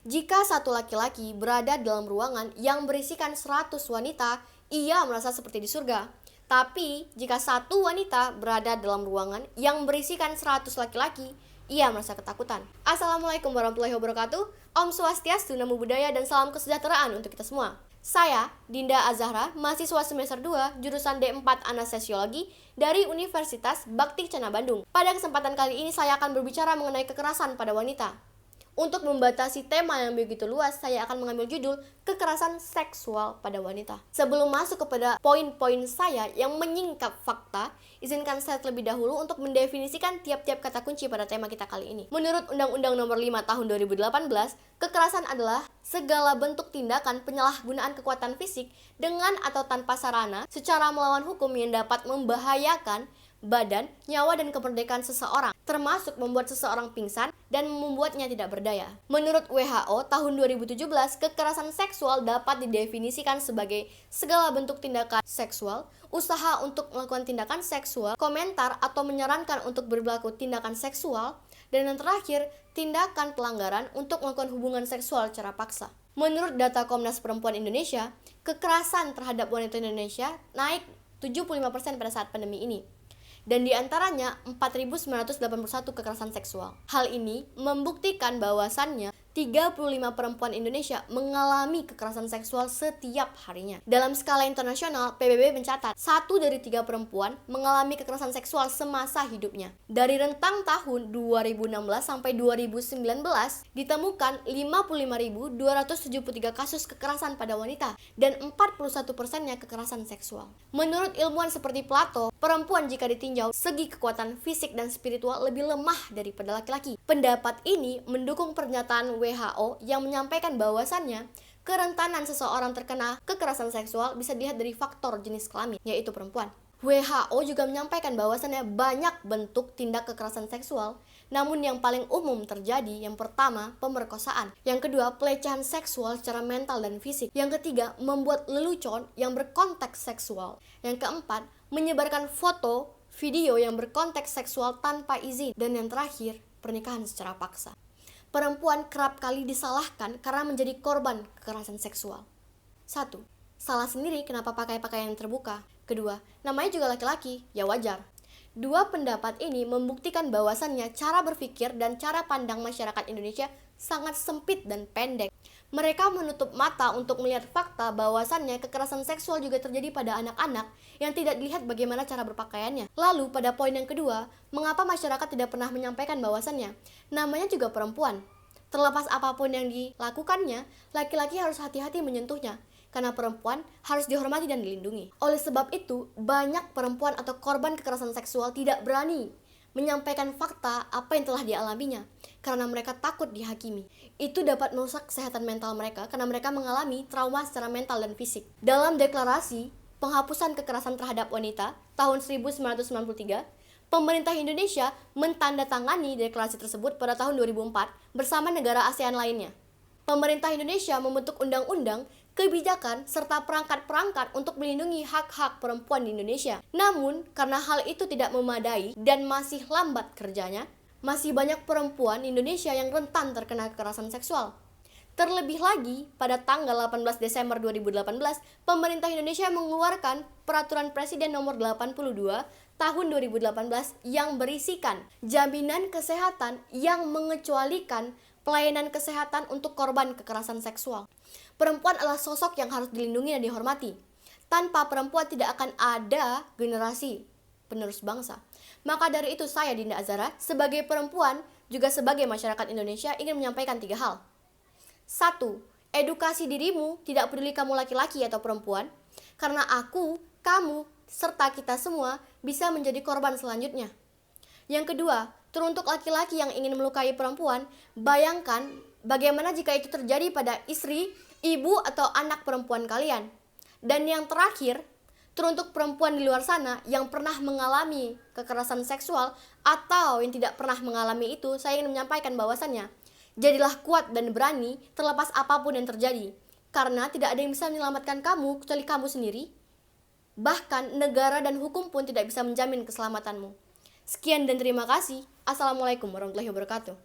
Jika satu laki-laki berada dalam ruangan yang berisikan 100 wanita, ia merasa seperti di surga. Tapi, jika satu wanita berada dalam ruangan yang berisikan 100 laki-laki, ia merasa ketakutan. Assalamualaikum warahmatullahi wabarakatuh. Om Swastiastu, Namo Buddhaya, dan salam kesejahteraan untuk kita semua. Saya, Dinda Azahra, mahasiswa semester 2, jurusan D4 Anestesiologi dari Universitas Bakti Kencana Bandung. Pada kesempatan kali ini saya akan berbicara mengenai kekerasan pada wanita. Untuk membatasi tema yang begitu luas, saya akan mengambil judul kekerasan seksual pada wanita. Sebelum masuk kepada poin-poin saya yang menyingkap fakta, izinkan saya terlebih dahulu untuk mendefinisikan tiap-tiap kata kunci pada tema kita kali ini. Menurut Undang-Undang Nomor 5 Tahun 2018, kekerasan adalah segala bentuk tindakan penyalahgunaan kekuatan fisik dengan atau tanpa sarana secara melawan hukum yang dapat membahayakan badan, nyawa, dan kemerdekaan seseorang, termasuk membuat seseorang pingsan dan membuatnya tidak berdaya. Menurut WHO, tahun 2017, kekerasan seksual dapat didefinisikan sebagai segala bentuk tindakan seksual, usaha untuk melakukan tindakan seksual, komentar atau menyarankan untuk berlaku tindakan seksual, dan yang terakhir, tindakan pelanggaran untuk melakukan hubungan seksual secara paksa. Menurut data Komnas Perempuan Indonesia, kekerasan terhadap wanita Indonesia naik 75% pada saat pandemi ini. Dan diantaranya 4.981 kekerasan seksual. Hal ini membuktikan bahwasannya 35 perempuan Indonesia mengalami kekerasan seksual setiap harinya. Dalam skala internasional, PBB mencatat 1 dari 3 perempuan mengalami kekerasan seksual semasa hidupnya. Dari rentang tahun 2016 sampai 2019, ditemukan 55.273 kasus kekerasan pada wanita dan 41%-nya kekerasan seksual. Menurut ilmuwan seperti Plato, perempuan jika ditinjau segi kekuatan fisik dan spiritual lebih lemah daripada laki-laki. Pendapat ini mendukung pernyataan WHO yang menyampaikan bahwasannya kerentanan seseorang terkena kekerasan seksual bisa dilihat dari faktor jenis kelamin, yaitu perempuan. WHO juga menyampaikan bahwasannya banyak bentuk tindak kekerasan seksual, namun yang paling umum terjadi yang pertama, pemerkosaan. Yang kedua, pelecehan seksual secara mental dan fisik. Yang ketiga, membuat lelucon yang berkonteks seksual. Yang keempat, menyebarkan foto, video yang berkonteks seksual tanpa izin. Dan yang terakhir, pernikahan secara paksa. Perempuan kerap kali disalahkan karena menjadi korban kekerasan seksual. 1. Salah sendiri kenapa pakai pakaian yang terbuka. Kedua, namanya juga laki-laki, ya wajar. Dua pendapat ini membuktikan bahwasannya cara berpikir dan cara pandang masyarakat Indonesia sangat sempit dan pendek. Mereka menutup mata untuk melihat fakta bahwasannya kekerasan seksual juga terjadi pada anak-anak yang tidak dilihat bagaimana cara berpakaiannya. Lalu pada poin yang kedua, mengapa masyarakat tidak pernah menyampaikan bahwasannya namanya juga perempuan. Terlepas apapun yang dilakukannya, laki-laki harus hati-hati menyentuhnya, karena perempuan harus dihormati dan dilindungi. Oleh sebab itu, banyak perempuan atau korban kekerasan seksual tidak berani menyampaikan fakta apa yang telah dialaminya, karena mereka takut dihakimi. Itu dapat merusak kesehatan mental mereka karena mereka mengalami trauma secara mental dan fisik. Dalam deklarasi penghapusan kekerasan terhadap wanita tahun 1993, pemerintah Indonesia mentandatangani deklarasi tersebut pada tahun 2004 bersama negara ASEAN lainnya. Pemerintah Indonesia membentuk undang-undang, kebijakan, serta perangkat-perangkat untuk melindungi hak-hak perempuan di Indonesia. Namun, karena hal itu tidak memadai dan masih lambat kerjanya, masih banyak perempuan Indonesia yang rentan terkena kekerasan seksual. Terlebih lagi, pada tanggal 18 Desember 2018, pemerintah Indonesia mengeluarkan Peraturan Presiden Nomor 82 Tahun 2018 yang berisikan jaminan kesehatan yang mengecualikan pelayanan kesehatan untuk korban kekerasan seksual. Perempuan adalah sosok yang harus dilindungi dan dihormati. Tanpa perempuan tidak akan ada generasi penerus bangsa. Maka dari itu saya, Dinda Azahra, sebagai perempuan juga sebagai masyarakat Indonesia ingin menyampaikan 3 hal. 1. Edukasi dirimu, tidak peduli kamu laki-laki atau perempuan, karena aku, kamu, serta kita semua bisa menjadi korban selanjutnya. Yang kedua, teruntuk laki-laki yang ingin melukai perempuan, bayangkan bagaimana jika itu terjadi pada istri, ibu, atau anak perempuan kalian. Dan yang terakhir, teruntuk perempuan di luar sana yang pernah mengalami kekerasan seksual atau yang tidak pernah mengalami itu, saya ingin menyampaikan bahwasannya, jadilah kuat dan berani terlepas apapun yang terjadi. Karena tidak ada yang bisa menyelamatkan kamu kecuali kamu sendiri. Bahkan negara dan hukum pun tidak bisa menjamin keselamatanmu. Sekian dan terima kasih. Assalamualaikum warahmatullahi wabarakatuh.